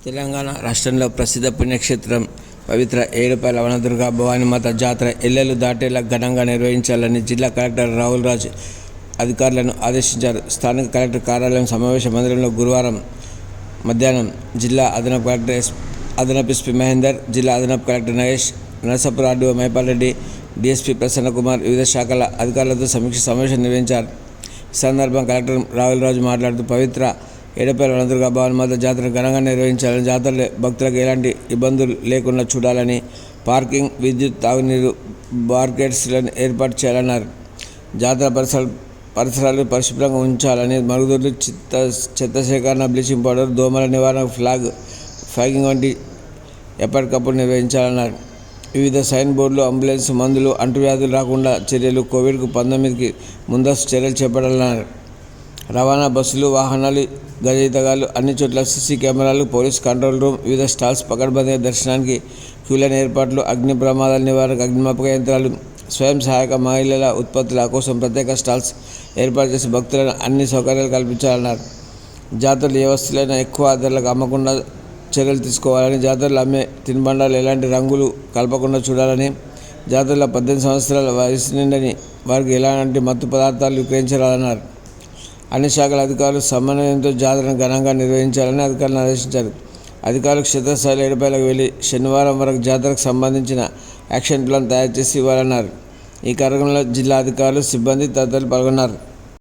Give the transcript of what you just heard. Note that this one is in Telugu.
తెలంగాణ రాష్ట్రంలో ప్రసిద్ధ పుణ్యక్షేత్రం పవిత్ర ఏడుపాయల వనదుర్గ భవానీమాత జాతర ఎల్లలు దాటేలా ఘనంగా నిర్వహించాలని జిల్లా కలెక్టర్ రాహుల్ రాజ్ అధికారులను ఆదేశించారు. స్థానిక కలెక్టర్ కార్యాలయం సమావేశ మందిరంలో గురువారం మధ్యాహ్నం జిల్లా అదనపు ఎస్పీ మహేందర్, జిల్లా అదనపు collector Nagesh, Narasapuram RDO Mypal Reddy, DSP Prasanna Kumar వివిధ శాఖల అధికారులతో సమీక్ష సమావేశం నిర్వహించారు. ఈ సందర్భంగా కలెక్టర్ రాహుల్ రాజ్ మాట్లాడుతూ పవిత్ర ఏడుపాయల వనదుర్గ భవానీమాత జాతర ఘనంగా నిర్వహించాలని, జాతరలో భక్తులకు ఎలాంటి ఇబ్బందులు లేకుండా చూడాలని, పార్కింగ్, విద్యుత్, తాగునీరు, బార్కెట్స్లను ఏర్పాటు చేయాలన్నారు. జాతర పరిసరాలు పరిశుభ్రంగా ఉంచాలని, మరుగుదొడ్లు, చెత్త సేకరణ, బ్లీచింగ్ పౌడర్, దోమల నివారణ, ఫ్లాగింగ్ వంటి ఎప్పటికప్పుడు నిర్వహించాలన్నారు. వివిధ సైన్ బోర్డులు, అంబులెన్స్, మందులు, అంటువ్యాధులు రాకుండా చర్యలు, కోవిడ్-19కి ముందస్తు చర్యలు చేపట్టాలన్నారు. రవాణా, బస్సులు, వాహనాలు, గజయితగాలు, అన్ని చోట్ల సీసీ కెమెరాలు, పోలీస్ కంట్రోల్ రూమ్, వివిధ స్టాల్స్ పకడ్బందీగా దర్శనానికి క్యూలైన ఏర్పాట్లు, అగ్ని ప్రమాదాల నివారణకు అగ్నిమాపక యంత్రాలు, స్వయం సహాయక మహిళల ఉత్పత్తుల కోసం ప్రత్యేక స్టాల్స్ ఏర్పాటు చేసి భక్తులను అన్ని సౌకర్యాలు కల్పించాలన్నారు. జాతరలు ఏ వస్తువులైనా ఎక్కువ ధరలకు అమ్మకుండా చర్యలు తీసుకోవాలని, జాతరలు అమ్మే తినుబండాలు ఎలాంటి రంగులు కలపకుండా చూడాలని, జాతరలో 18 సంవత్సరాల వయసు నిండని వారికి ఎలాంటి మత్తు పదార్థాలు విక్రయించరాదన్నారు. అన్ని శాఖల అధికారులు సమన్వయంతో జాతరను ఘనంగా నిర్వహించాలని అధికారులను ఆదేశించారు. అధికారులు క్షేత్రస్థాయిలో ఏడుపాయలకు వెళ్లి శనివారం వరకు జాతరకు సంబంధించిన యాక్షన్ ప్లాన్ తయారు చేసి ఇవ్వాలన్నారు. ఈ కార్యక్రమంలో జిల్లా అధికారులు, సిబ్బంది తదితరులు పాల్గొన్నారు.